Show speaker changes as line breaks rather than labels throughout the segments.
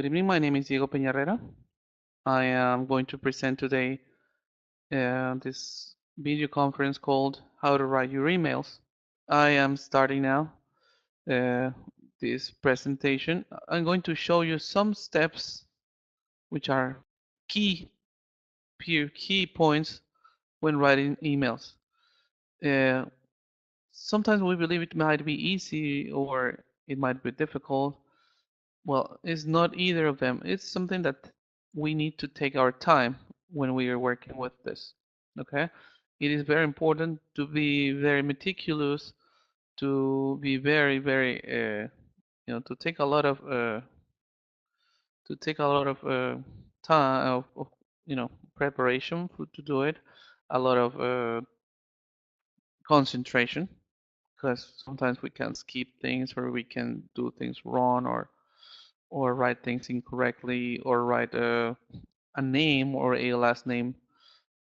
Good evening, my name is Diego Peñarrera. I am going to present today this video conference called How to Write Your Emails. I am starting now uh, this presentation. I'm going to show you some steps which are key points when writing emails. Uh, Sometimes we believe it might be easy or it might be difficult. Well, it's not either of them. It's something that we need to take our time when we are working with this. Okay? It is very important to be very meticulous, to be very, to take a lot of time of preparation to do it, a lot of concentration, because sometimes we can skip things or we can do things wrong or write things incorrectly or write a name or a last name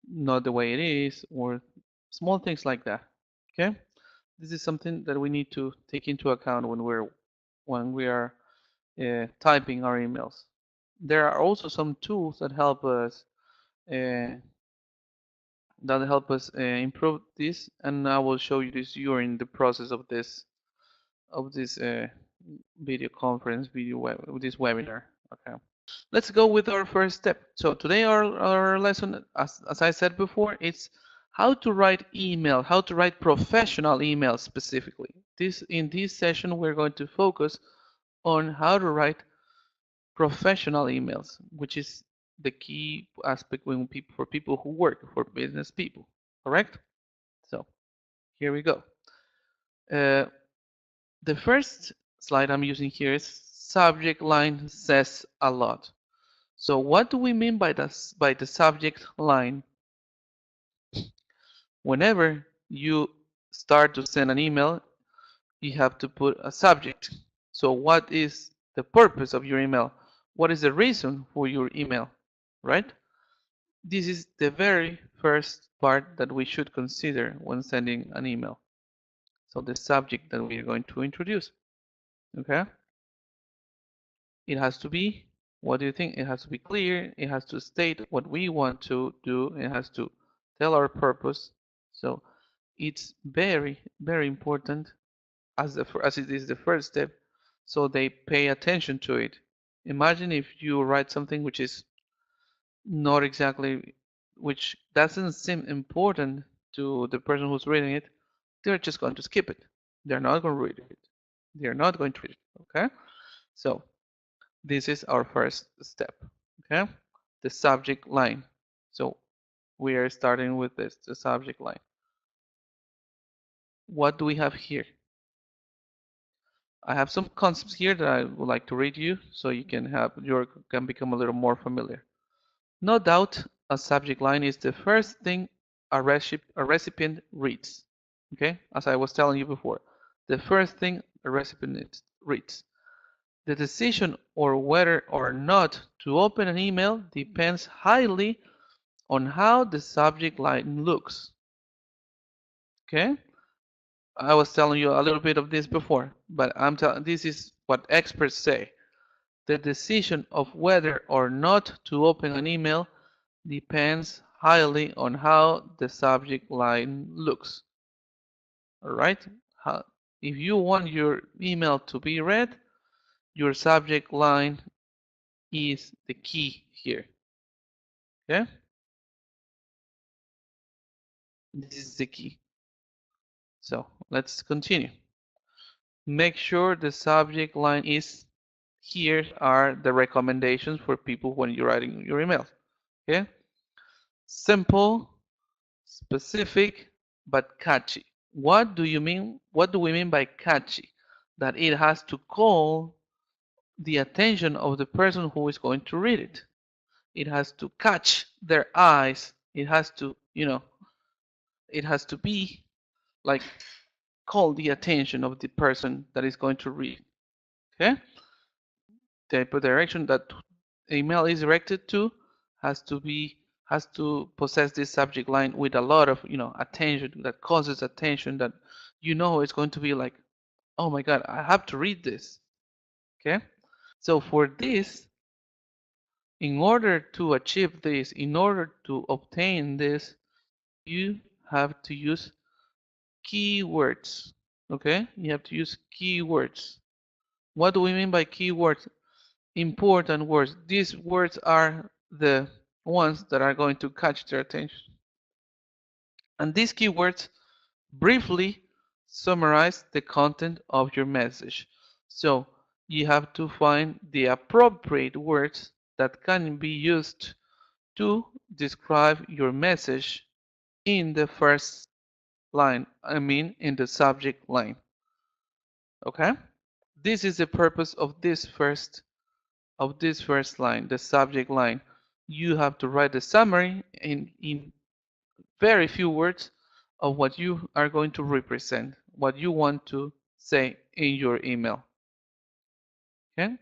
not the way it is or small things like that. Okay, this is something that we need to take into account when we are typing our emails. There are also some tools uh, that help us improve this, and I will show you this during the process of this video conference, this webinar. Okay. Let's go with our first step. So today our lesson, as I said before, it's how to write email, how to write professional emails specifically. In this session, we're going to focus on how to write professional emails, which is the key aspect for people who work, for business people, correct? So here we go. Uh, the first slide I'm using here is subject line says a lot. So what do we mean by the subject line? Whenever you start to send an email, you have to put a subject. So what is the purpose of your email? What is the reason for your email, right? This is the very first part that we should consider when sending an email. So the subject that we are going to introduce, okay? It has to be, what do you think? It has to be clear. It has to state what we want to do. It has to tell our purpose. So it's very important as it is the first step. So they pay attention to it. Imagine if you write something which is not exactly, which doesn't seem important to the person who's reading it. They're just going to skip it. They're not going to read it. They're not going to read it. Okay. So this is our first step, okay? The subject line. So we are starting with this, the subject line. What do we have here? I have some concepts here that I would like to read you so you can become a little more familiar. No doubt a subject line is the first thing a recipient reads, okay? As I was telling you before, the first thing a recipient reads. The decision or whether or not to open an email depends highly on how the subject line looks. Okay? I was telling you a little bit of this before, but this is what experts say. The decision of whether or not to open an email depends highly on how the subject line looks. All right? If you want your email to be read, your subject line is the key here. Okay? This is the key. So let's continue. Make sure the subject line is, here are the recommendations for people when you're writing your emails. Okay? Simple, specific, but catchy. What do you mean? What do we mean by catchy? That it has to call the attention of the person who is going to read it. It has to catch their eyes. It has to, it has to be like call the attention of the person that is going to read. Okay? The direction that email is directed to has to possess this subject line with a lot of attention, that causes attention, that it's going to be like, oh my god, I have to read this. Okay? So for this, In order to achieve this, in order to obtain this, you have to use keywords. Okay? You have to use keywords. What do we mean by keywords? Important words. These words are the ones that are going to catch their attention. And these keywords briefly summarize the content of your message. So you have to find the appropriate words that can be used to describe your message in the first line, in the subject line. Okay? This is the purpose of this first line, the subject line. You have to write a summary in very few words of what you are going to represent, what you want to say in your email. Okay?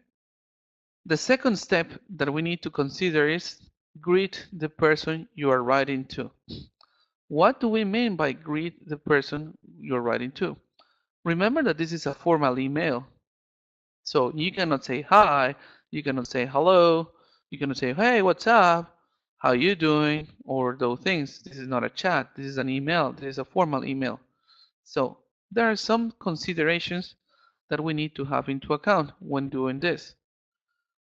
The second step that we need to consider is greet the person you are writing to. What do we mean by greet the person you're writing to? Remember that this is a formal email. So you cannot say hi, you cannot say hello, you cannot say, hey, what's up? How you doing? Or those things. This is not a chat, this is an email, this is a formal email. So there are some considerations that we need to have into account when doing this.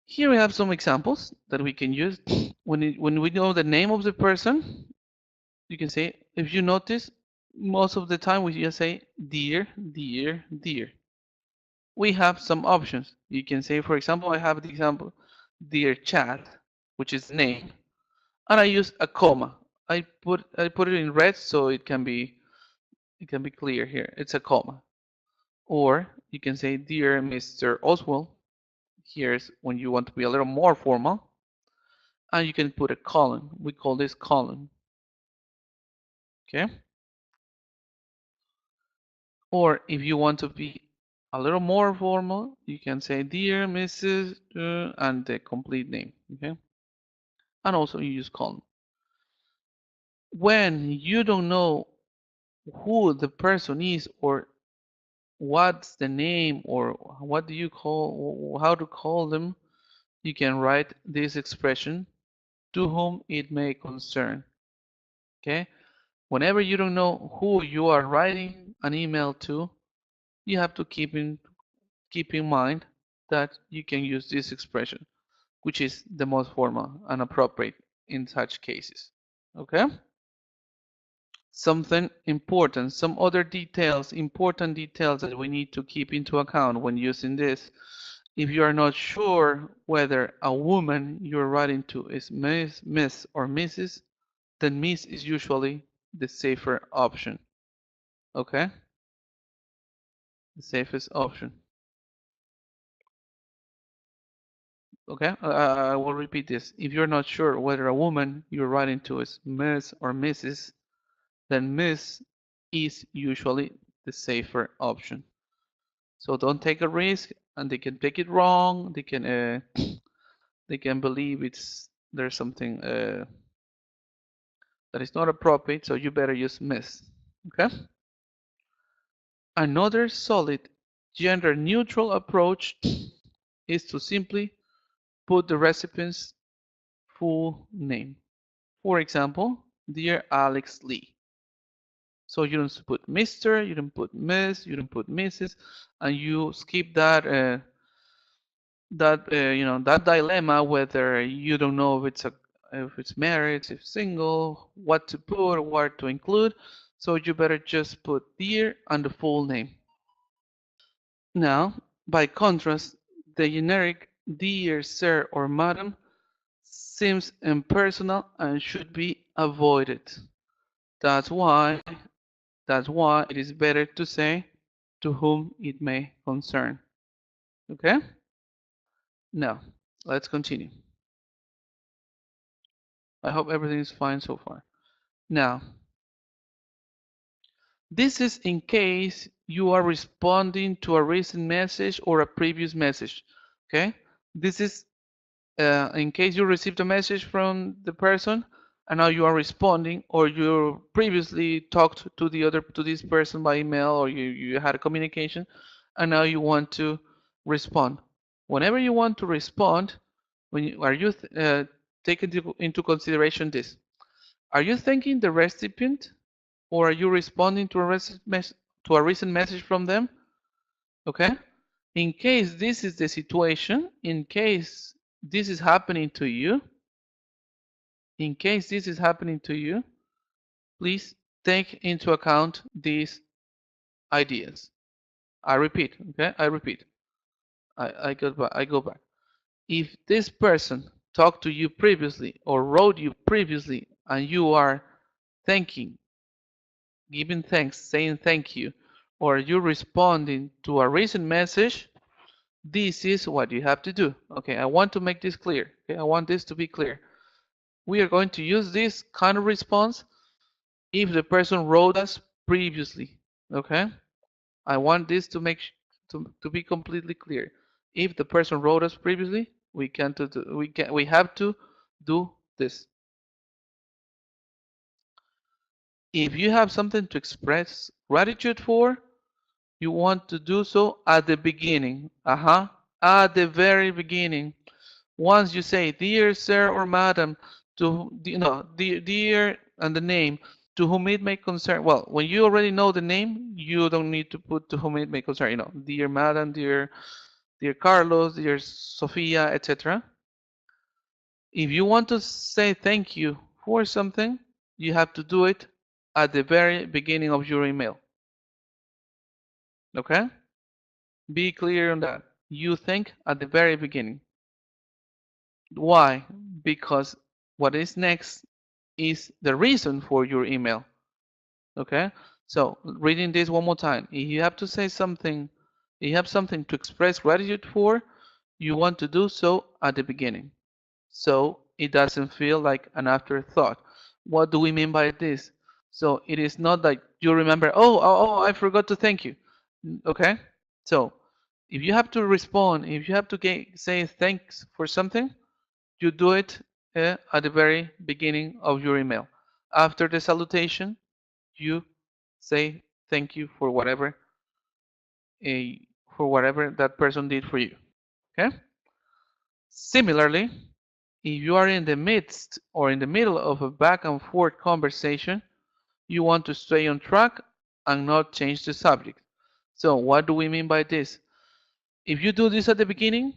Here we have some examples that we can use. When we know the name of the person, you can say, if you notice, most of the time we just say dear, dear, dear. We have some options. You can say, for example, I have the example, dear chat, which is the name, and I use a comma. I put it in red so it can be clear here. It's a comma. Or you can say, dear Mr. Oswald. Here's when you want to be a little more formal. And you can put a colon. We call this colon. Okay? Or if you want to be a little more formal, you can say, dear Mrs. and the complete name. Okay? And also you use colon. When you don't know who the person is or what's the name or what do you call, how to call them, you can write this expression, to whom it may concern. Okay? Whenever you don't know who you are writing an email to, you have to keep in mind that you can use this expression, which is the most formal and appropriate in such cases. Okay? Something important, some other details, important details that we need to keep into account when using this. If you are not sure whether a woman you're writing to is Miss or Mrs., then Miss is usually the safer option. Okay? The safest option. Okay? I will repeat this. If you're not sure whether a woman you're writing to is Miss or Mrs., then Miss is usually the safer option. So don't take a risk, and they can take it wrong. They can believe there's something that is not appropriate. So you better use Miss. Okay. Another solid gender-neutral approach is to simply put the recipient's full name. For example, dear Alex Lee. So you don't put Mr., you don't put Miss, you don't put Mrs., and you skip that that dilemma whether you don't know if it's married, if single, what to put, what to include. So you better just put dear and the full name. Now, by contrast, the generic dear sir or madam seems impersonal and should be avoided. That's why it is better to say to whom it may concern. Okay? Now, let's continue. I hope everything is fine so far. Now, this is in case you are responding to a recent message or a previous message. Okay? This is in case you received a message from the person and now you are responding, or you previously talked to this person by email, or you had a communication and now you want to respond. Whenever you want to respond, are you taking into consideration this? Are you thanking the recipient, or are you responding to a recent message from them? Okay. In case this is the situation, in case this is happening to you, in case this is happening to you, please take into account these ideas. I repeat, okay? I repeat. I go back. If this person talked to you previously or wrote you previously and you are thanking, giving thanks, saying thank you, or you're responding to a recent message, this is what you have to do. Okay, I want to make this clear. Okay, I want this to be clear. We are going to use this kind of response if the person wrote us previously. Okay, I want this to to be completely clear. If the person wrote us previously, we have to do this. If you have something to express gratitude for, you want to do so at the beginning. At the very beginning. Once you say, dear sir or madam, dear and the name, to whom it may concern. Well, when you already know the name, you don't need to put to whom it may concern. Dear madam, dear Carlos, dear Sofia, etc. If you want to say thank you for something, you have to do it at the very beginning of your email. Okay? Be clear on that. You think at the very beginning. Why? Because what is next is the reason for your email. Okay? So, reading this one more time. If you have to say something, if you have something to express gratitude for, you want to do so at the beginning. So it doesn't feel like an afterthought. What do we mean by this? So it is not that you remember, I forgot to thank you. Okay? So if you have to respond, if you have to say thanks for something, you do it at the very beginning of your email. After the salutation, you say thank you for whatever that person did for you. Okay? Similarly, if you are in the midst or in the middle of a back and forth conversation, you want to stay on track and not change the subject. So what do we mean by this? If you do this at the beginning,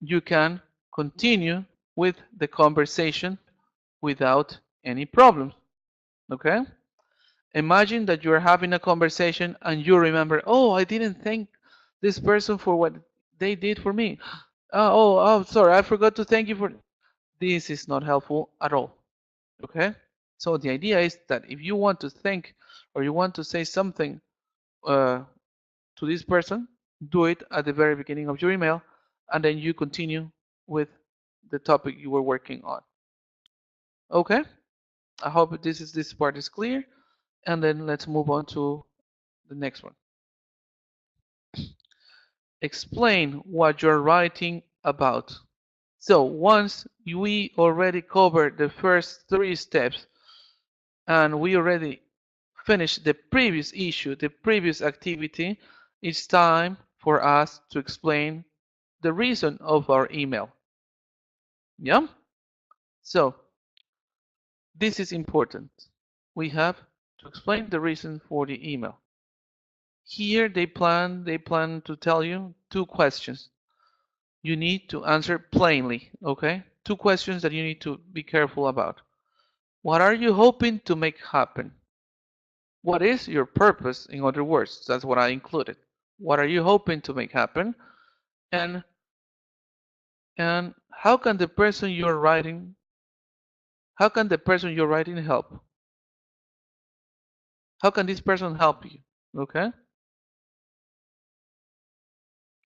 you can continue with the conversation without any problems. Okay? Imagine that you're having a conversation and you remember, I didn't thank this person for what they did for me. Sorry, I forgot to thank you for. This is not helpful at all. Okay? So the idea is that if you want to thank or you want to say something to this person, do it at the very beginning of your email, and then you continue with the topic you were working on. Okay? I hope this part is clear, and then let's move on to the next one. Explain what you're writing about. So once we already covered the first 3 steps and we already finished the previous issue, the previous activity, it's time for us to explain the reason of our email. Yeah? So this is important. We have to explain the reason for the email. Here they plan to tell you 2 questions. You need to answer plainly, okay? 2 questions that you need to be careful about. What are you hoping to make happen? What is your purpose? In other words, that's what I included. What are you hoping to make happen? And how can the person you're writing help? How can this person help you? Okay?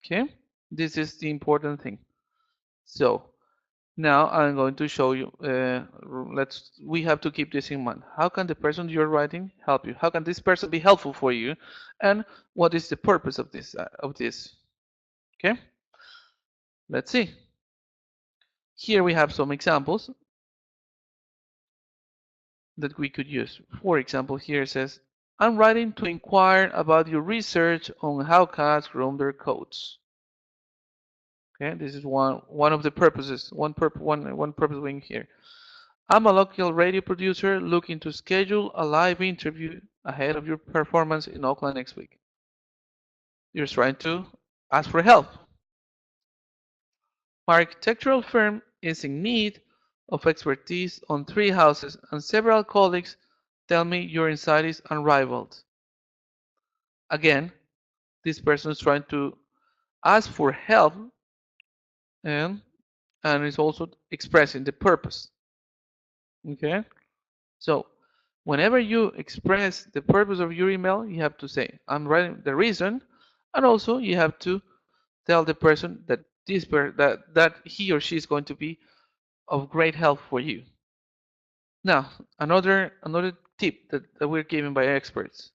Okay? This is the important thing. So now I'm going to show you. We have to keep this in mind. How can the person you're writing help you? How can this person be helpful for you? And what is the purpose of this? Okay? Let's see. Here we have some examples that we could use. For example, here it says, I'm writing to inquire about your research on how cats groom their coats. Okay, this is one of the purposes. One purpose wing here. I'm a local radio producer looking to schedule a live interview ahead of your performance in Oakland next week. You're trying to ask for help. My architectural firm is in need of expertise on 3 houses, and several colleagues tell me your insight is unrivaled. Again, this person is trying to ask for help and is also expressing the purpose. Okay? So, whenever you express the purpose of your email, you have to say, I'm writing the reason, and also you have to tell the person that that he or she is going to be of great help for you. Now, another tip that we're given by experts.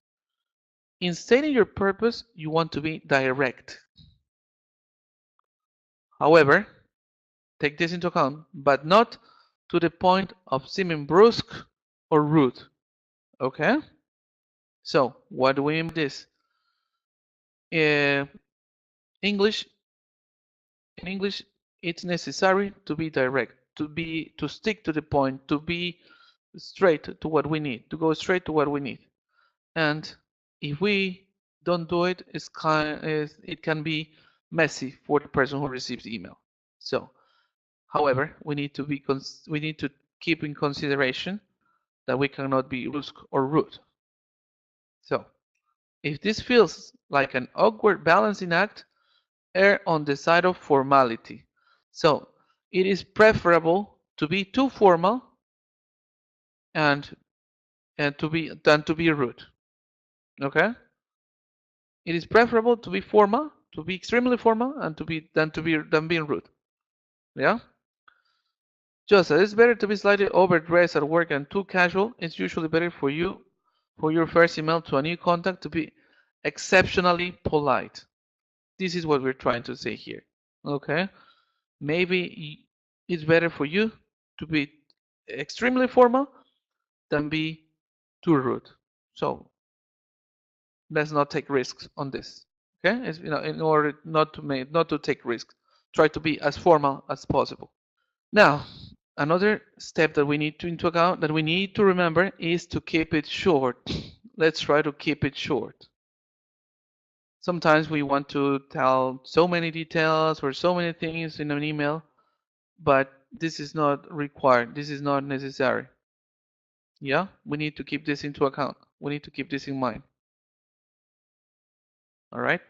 In stating your purpose, you want to be direct. However, take this into account, but not to the point of seeming brusque or rude. Okay? So, what do we mean by this? Uh, English, in English, it's necessary to be direct, to stick to the point, to be straight to what we need, to go straight to what we need. And if we don't do it, it can be messy for the person who receives the email. So, however, we need to keep in consideration that we cannot be brusque or rude. So, if this feels like an awkward balancing act, err on the side of formality. So, it is preferable to be too formal and than to be rude. Okay? It is preferable to be formal, to be extremely formal, and than being rude. Yeah. Just as it's better to be slightly overdressed at work and too casual, it's usually better for your first email to a new contact to be exceptionally polite. This is what we're trying to say here. Okay. Maybe it's better for you to be extremely formal than be too rude. So let's not take risks on this. Okay, in order not to take risks, try to be as formal as possible. Now, another step that we need to into account that we need to remember is to keep it short. Let's try to keep it short. Sometimes we want to tell so many details or so many things in an email, but this is not required. This is not necessary. Yeah, we need to keep this into account. We need to keep this in mind. All right,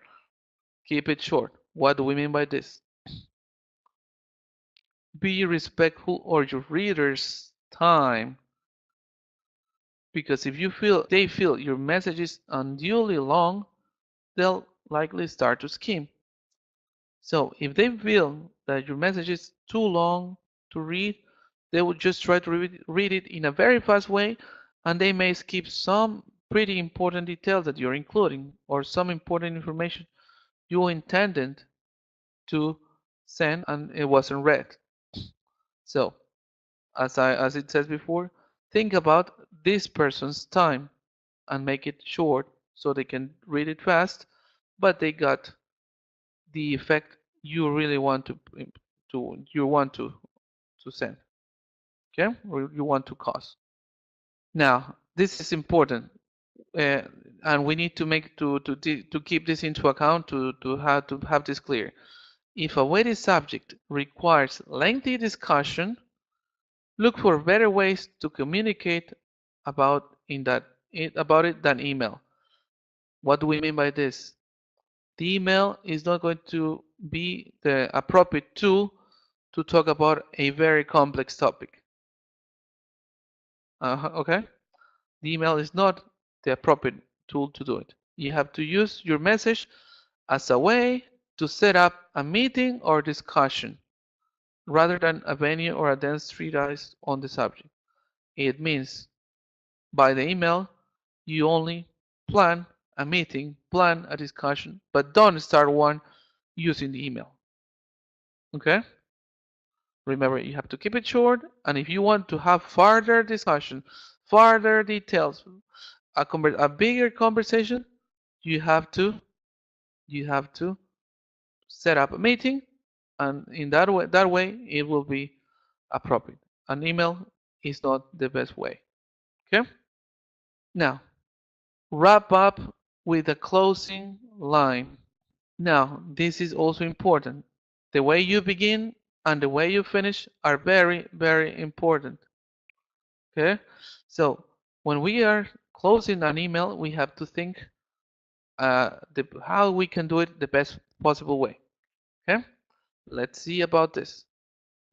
keep it short. What do we mean by this? Be respectful of your readers' time, because if they feel your message is unduly long, they'll likely start to skim. So if they feel that your message is too long to read, they will just try to read it in a very fast way, and they may skip some pretty important details that you're including or some important information you intended to send and it wasn't read. So as it says before, think about this person's time and make it short so they can read it fast, but they got the effect you really want to send. Okay, or you want to cause. Now, this is important, uh, and we need to make to keep this into account to have this clear. If a weighty subject requires lengthy discussion, look for better ways to communicate about it than email. What do we mean by this? The email is not going to be the appropriate tool to talk about a very complex topic. Okay? The email is not the appropriate tool to do it. You have to use your message as a way to set up a meeting or discussion rather than a venue or a dense treatise on the subject. It means by the email, you only plan a meeting, plan a discussion, but don't start one using the email. Okay? Remember, you have to keep it short, and if you want to have further discussion, further details, a bigger conversation, you have to set up a meeting and in that way it will be appropriate. An email is not the best way. Okay? Now, wrap up with a closing line. Now, this is also important. The way you begin and the way you finish are very, very important. Okay? So, when we are closing an email, we have to think how we can do it the best possible way. Okay? Let's see about this.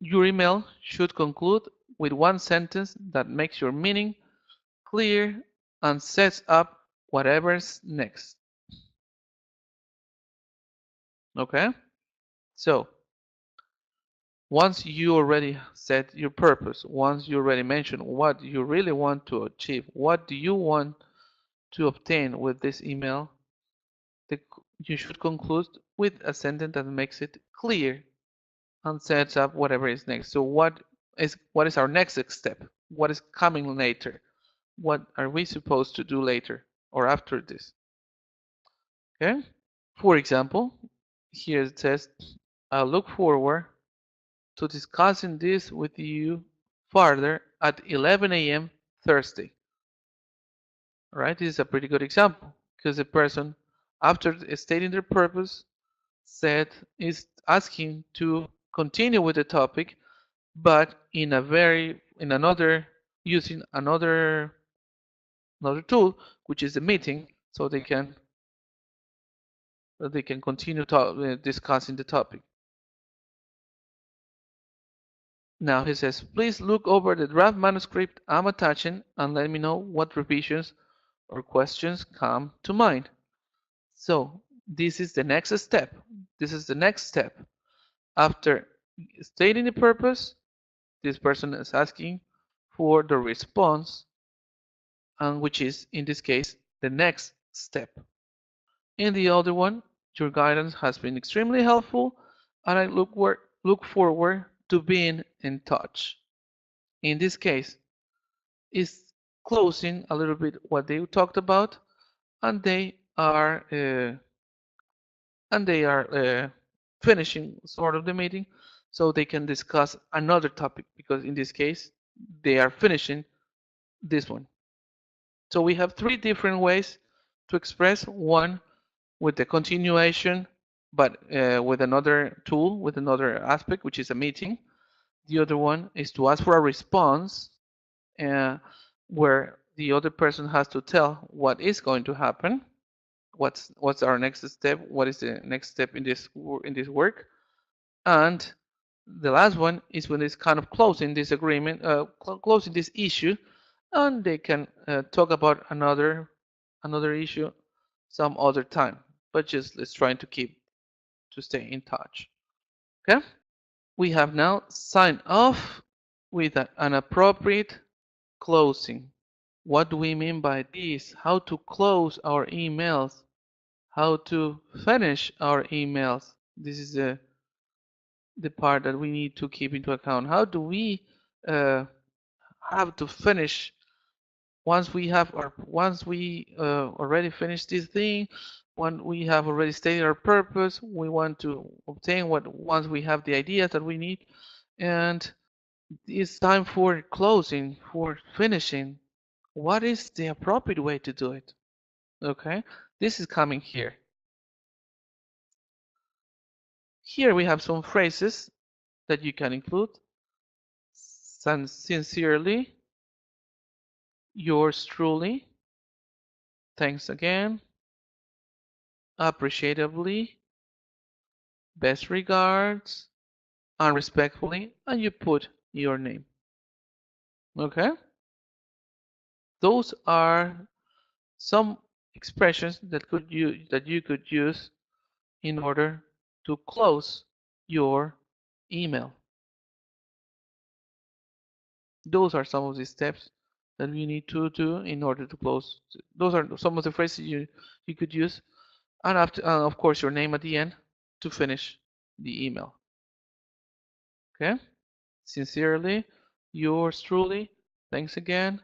Your email should conclude with one sentence that makes your meaning clear and sets up whatever's next. Okay? So, once you already set your purpose, once you already mentioned what you really want to achieve, what do you want to obtain with this email, you should conclude with a sentence that makes it clear and sets up whatever is next. So what is our next step? What is coming later? What are we supposed to do later or after this? Okay? For example, here it says, I look forward to discussing this with you further at 11 a.m. Thursday. All right, this is a pretty good example because the person, after stating their purpose, said is asking to continue with the topic, but in another using another tool, which is the meeting, so they can continue discussing the topic. Now he says, please look over the draft manuscript I'm attaching and let me know what revisions or questions come to mind. So this is the next step. This is the next step. After stating the purpose, this person is asking for the response, and which is in this case the next step. In the other one, your guidance has been extremely helpful, and I look forward to being in touch. In this case, is closing a little bit what they talked about, and they are finishing sort of the meeting, so they can discuss another topic because in this case they are finishing this one. So we have three different ways to express: one with the continuation, but with another tool, with another aspect, which is a meeting. The other one is to ask for a response, uh, where the other person has to tell what is going to happen, what's our next step, what is the next step in this work, and the last one is when it's kind of closing this agreement, closing this issue, and they can talk about another issue some other time. But just let's try to stay in touch. Okay, we have now signed off with an appropriate closing. What do we mean by this? How to close our emails? How to finish our emails? This is the part that we need to keep into account. How do we uh, have to finish once we already finished this thing, when we have already stated our purpose, we want to obtain what once we have the ideas that we need, and it's time for closing, for finishing. What is the appropriate way to do it? Okay, this is coming here. Here we have some phrases that you can include. Sincerely, yours truly, thanks again, appreciatively, best regards, and respectfully, and you put your name. Okay? Those are some expressions that you could use in order to close your email. Those are some of the steps that we need to do in order to close. Those are some of the phrases you could use, and after, of course, your name at the end to finish the email. Okay? Sincerely, yours truly. Thanks again.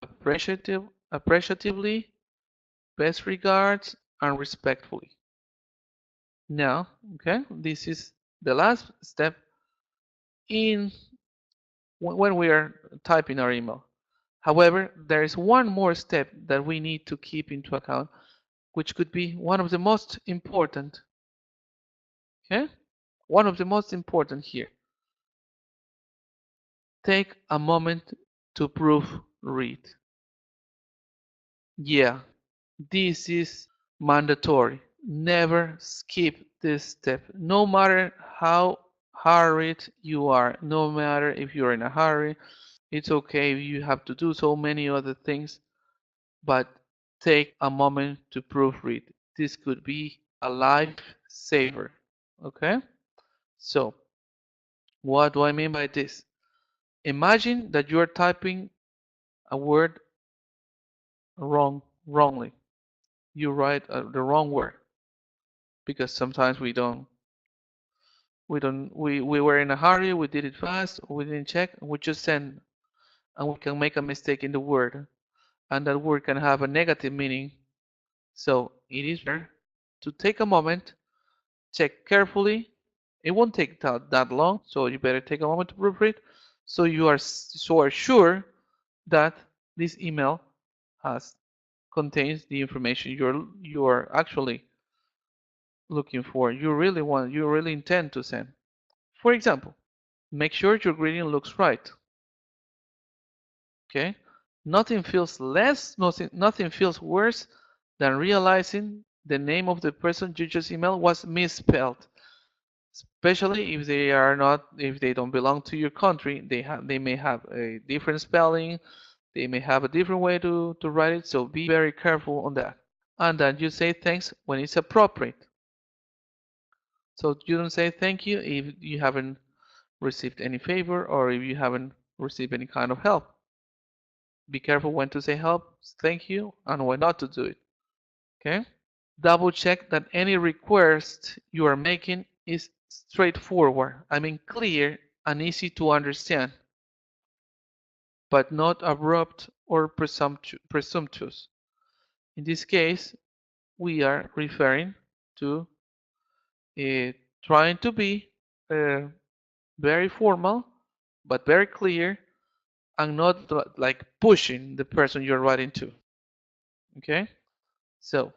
Appreciatively, best regards, and respectfully. Now, okay, this is the last step in when we are typing our email. However, there is one more step that we need to keep into account, which could be one of the most important. Okay? One of the most important here. Take a moment to proofread. Yeah, this is mandatory. Never skip this step. No matter how hurried you are, no matter if you're in a hurry, it's okay if you have to do so many other things, but take a moment to proofread. This could be a lifesaver. Okay? So, what do I mean by this? Imagine that you're typing a word wrongly. You write the wrong word because sometimes we were in a hurry, we did it fast, we didn't check, and we just send, and we can make a mistake in the word, and that word can have a negative meaning. So it is better to take a moment, check carefully. It won't take that long, so you better take a moment to proofread, so you are sure that this email has contains the information you're actually looking for. You really intend to send. For example, make sure your greeting looks right. Okay? Nothing feels worse than realizing the name of the person you just emailed was misspelled. Especially if they don't belong to your country, they may have a different spelling, they may have a different way to write it, so be very careful on that. And then you say thanks when it's appropriate. So you don't say thank you if you haven't received any favor or if you haven't received any kind of help. Be careful when to say help, thank you, and when not to do it. Okay? Double check that any request you are making is straightforward, I mean clear and easy to understand, but not abrupt or presumptuous. In this case, we are referring to uh, trying to be uh, very formal, but very clear, and not like pushing the person you're writing to. Okay? So,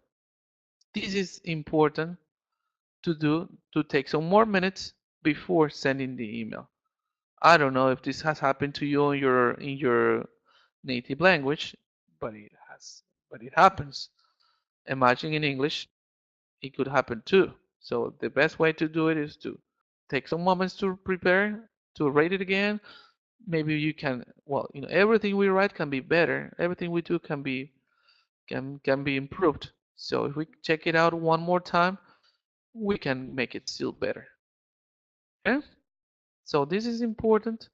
this is important to do to take some more minutes before sending the email. I don't know if this has happened to you in your native language, but it happens. Imagine in English, it could happen too. So the best way to do it is to take some moments to prepare, to rate it again. Maybe you can, well, everything we write can be better. Everything we do can be improved. So if we check it out one more time, we can make it still better. Okay? So this is important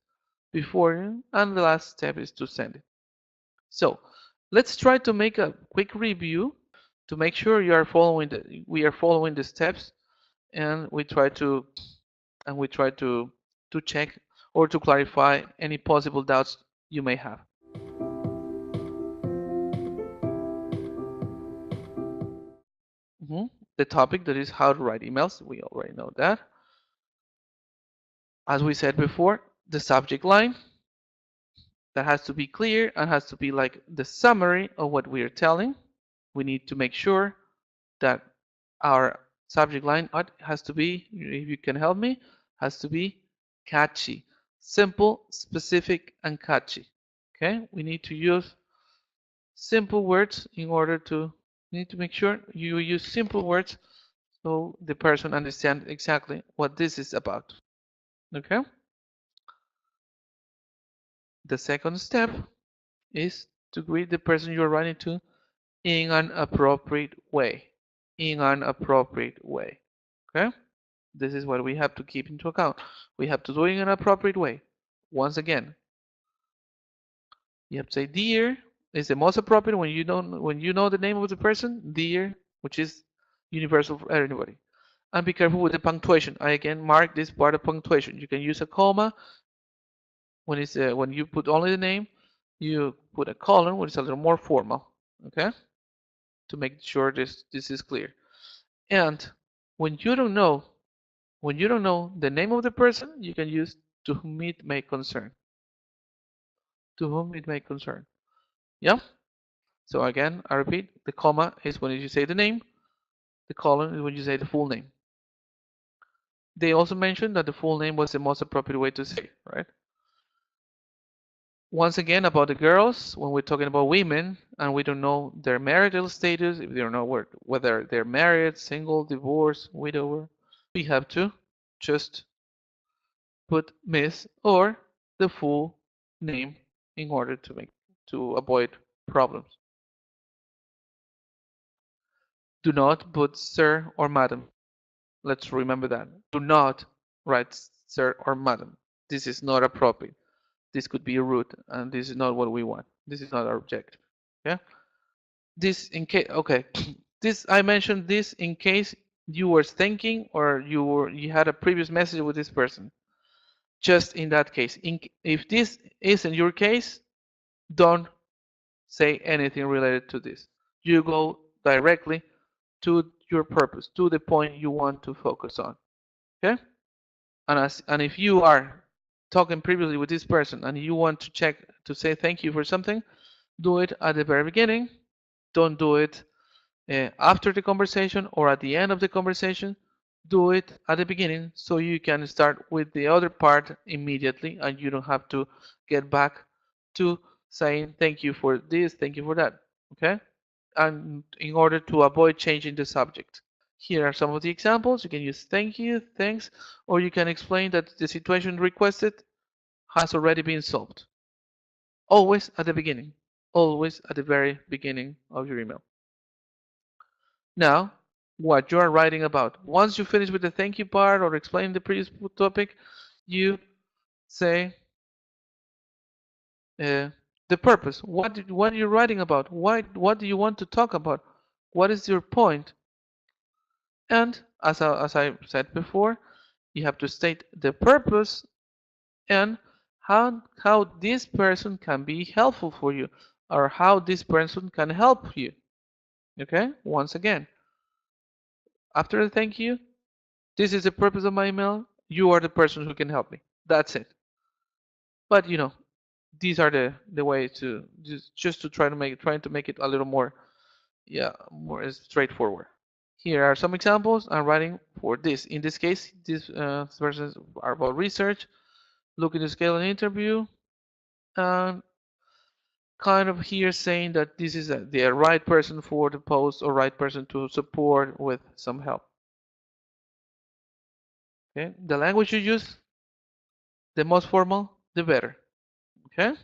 before, and the last step is to send it. So let's try to make a quick review to make sure we are following the steps, and we try to check or to clarify any possible doubts you may have. The topic, that is how to write emails, we already know that. As we said before, the subject line, that has to be clear and has to be like the summary of what we are telling. We need to make sure that our subject line has to be, if you can help me, has to be catchy, simple, specific, and catchy. Okay, we need to use simple words in order to, you need to make sure you use simple words so the person understands exactly what this is about. Okay, the second step is to greet the person you're writing to in an appropriate way. In an appropriate way. Okay? This is what we have to keep into account. We have to do it in an appropriate way. Once again, you have to say dear is the most appropriate when you know the name of the person, dear, which is universal for everybody. And be careful with the punctuation. I again mark this part of punctuation. You can use a comma when you put only the name. You put a colon, which is a little more formal. Okay, to make sure this is clear. And when you don't know When you don't know the name of the person, you can use to whom it may concern. To whom it may concern. Yeah? So again, I repeat, the comma is when you say the name, the colon is when you say the full name. They also mentioned that the full name was the most appropriate way to say, right? Once again, about the girls, when we're talking about women and we don't know their marital status, if they don't know whether they're married, single, divorced, widower, we have to just put Miss or the full name in order to avoid problems. Do not put sir or madam. Let's remember that. Do not write sir or madam. This is not appropriate. This could be rude, and this is not what we want. This is not our objective. Yeah. This in case. Okay. This I mentioned this in case you were thinking or you had a previous message with this person. Just in that case. If this isn't your case, don't say anything related to this. You go directly to your purpose, to the point you want to focus on. Okay? And if you are talking previously with this person and you want to check to say thank you for something, do it at the very beginning. Don't do it after the conversation or at the end of the conversation. Do it at the beginning so you can start with the other part immediately and you don't have to get back to saying thank you for this, thank you for that. Okay? And in order to avoid changing the subject. Here are some of the examples. You can use thank you, thanks, or you can explain that the situation requested has already been solved. Always at the beginning. Always at the very beginning of your email. Now, what you are writing about. Once you finish with the thank you part or explain the previous topic, you say the purpose. What are you writing about? What do you want to talk about? What is your point? And as I said before, you have to state the purpose and how this person can be helpful for you or how this person can help you. Okay? Once again, after the thank you, this is the purpose of my email. You are the person who can help me. That's it. But these are the way to just to trying to make it a little more more straightforward. Here are some examples I'm writing for this. In this case, these versions are about research, looking to scale an interview, and kind of here saying that this is the right person for the post or right person to support with some help. Okay, the language you use, the most formal, the better. Okay,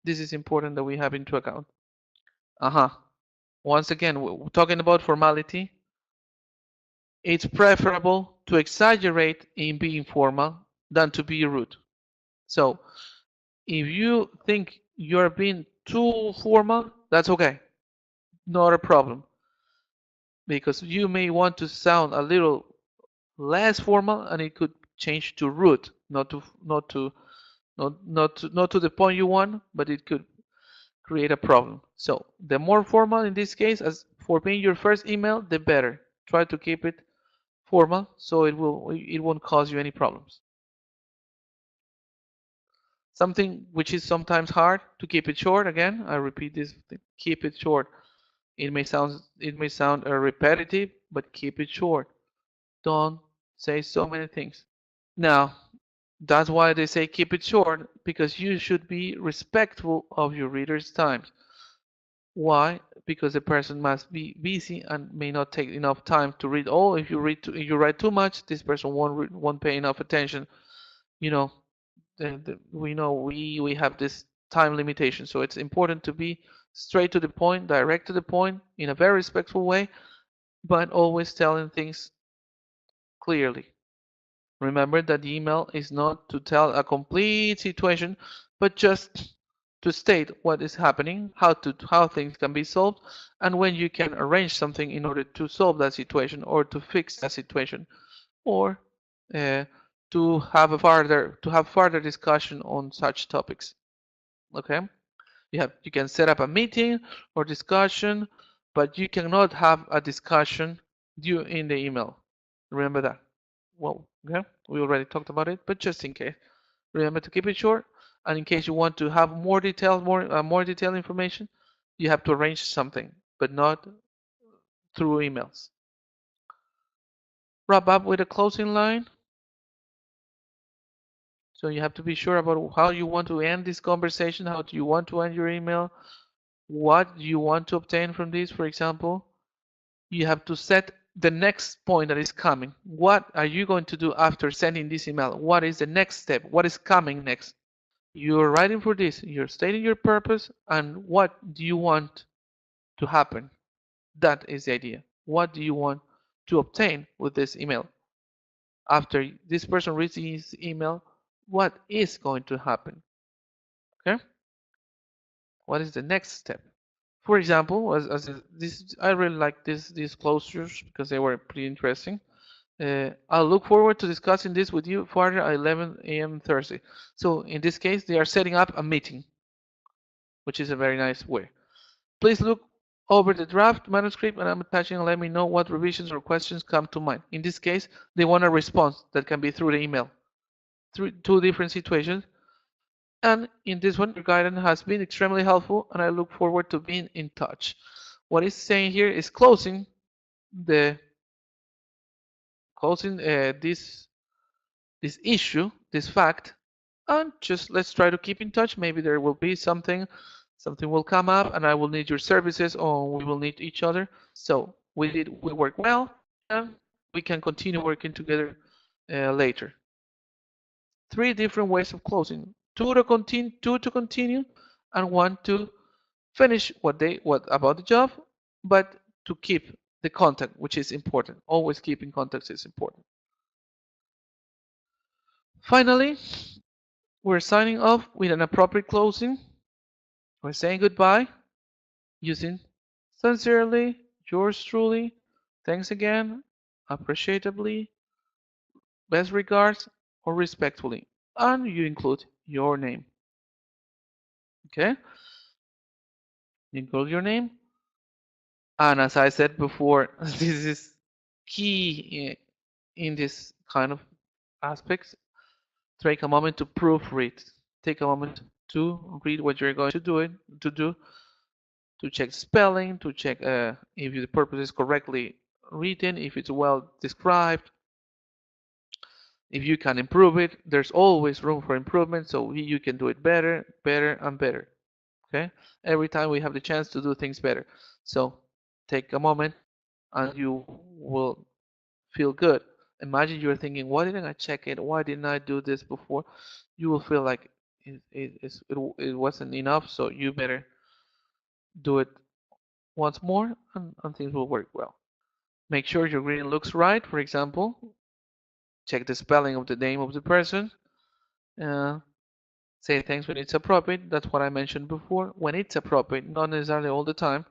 this is important that we have into account. Once again, we're talking about formality. It's preferable to exaggerate in being formal than to be rude. So if you think you're being too formal, that's okay. Not a problem. Because you may want to sound a little less formal and it could change to rude, not to the point you want, but it could create a problem. So the more formal in this case, as for being your first email, the better. Try to keep it formal so it won't cause you any problems. Something which is sometimes hard to keep it short. Again, I repeat this: keep it short. It may sound repetitive, but keep it short. Don't say so many things. Now, that's why they say keep it short, because you should be respectful of your reader's time. Why? Because the person must be busy and may not take enough time to read all. If you write too much, this person won't pay enough attention. You know, we know we have this time limitation, so it's important to be straight to the point, direct to the point, in a very respectful way, but always telling things clearly. Remember that the email is not to tell a complete situation, but just to state what is happening, how things can be solved, and when you can arrange something in order to solve that situation or to fix that situation, or to have further discussion on such topics. Okay, you can set up a meeting or discussion, but you cannot have a discussion due in the email. Remember that. Well, Okay, we already talked about it, but just in case, remember to keep it short. And in case you want to have more details, more detailed information, you have to arrange something, but not through emails. Wrap up with a closing line. So you have to be sure about how you want to end this conversation. How do you want to end your email? What do you want to obtain from this? For example, you have to set the next point that is coming. What are you going to do after sending this email? What is the next step? What is coming next? You're writing for this. You're stating your purpose and what do you want to happen. That is the idea. What do you want to obtain with this email? After this person reads this email, what is going to happen? Okay? What is the next step? For example, as this, I really like these closures because they were pretty interesting. I'll look forward to discussing this with you further at 11 a.m. Thursday. So in this case, they are setting up a meeting, which is a very nice way. Please look over the draft manuscript and I'm attaching and let me know what revisions or questions come to mind. In this case, they want a response that can be through the email. Through two different situations. And in this one, your guidance has been extremely helpful and I look forward to being in touch. What it's saying here is closing this issue, this fact, and just let's try to keep in touch. Maybe there will be something will come up and I will need your services or we will need each other. So we work well and we can continue working together later. Three different ways of closing. Two to continue and one to finish what about the job, but to keep the contact, which is important. Always keeping contact is important. Finally, we're signing off with an appropriate closing. We're saying goodbye using sincerely, yours truly, thanks again, appreciatively, best regards, or respectfully. And you include your name. Okay? You include your name. And as I said before, this is key in this kind of aspects. Take a moment to proofread. Take a moment to read what you're going to do, to check spelling, to check if the purpose is correctly written, if it's well described, if you can improve it. There's always room for improvement, so you can do it better, better, and better. Okay? Every time we have the chance to do things better. So take a moment and you will feel good. Imagine you're thinking, why didn't I check it? Why didn't I do this before? You will feel like it wasn't enough, so you better do it once more and things will work well. Make sure your greeting looks right. For example, check the spelling of the name of the person. Uh, say thanks when it's appropriate. That's what I mentioned before. When it's appropriate, not necessarily all the time.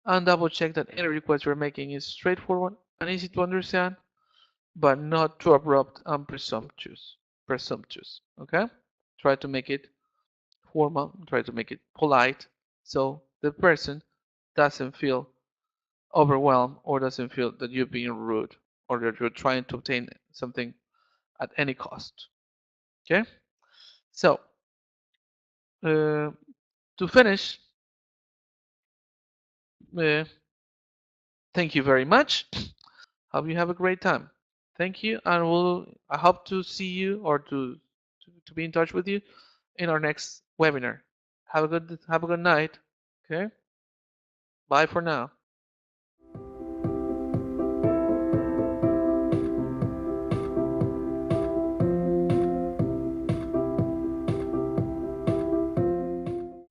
And double check that any request you're making is straightforward and easy to understand, but not too abrupt and presumptuous. Okay? Try to make it formal. Try to make it polite, so the person doesn't feel overwhelmed or doesn't feel that you're being rude or that you're trying to obtain something at any cost. Okay? So, to finish, uh, thank you very much. Hope you have a great time. Thank you, and I hope to see you or to be in touch with you in our next webinar. Have a good night. Okay? Bye for now.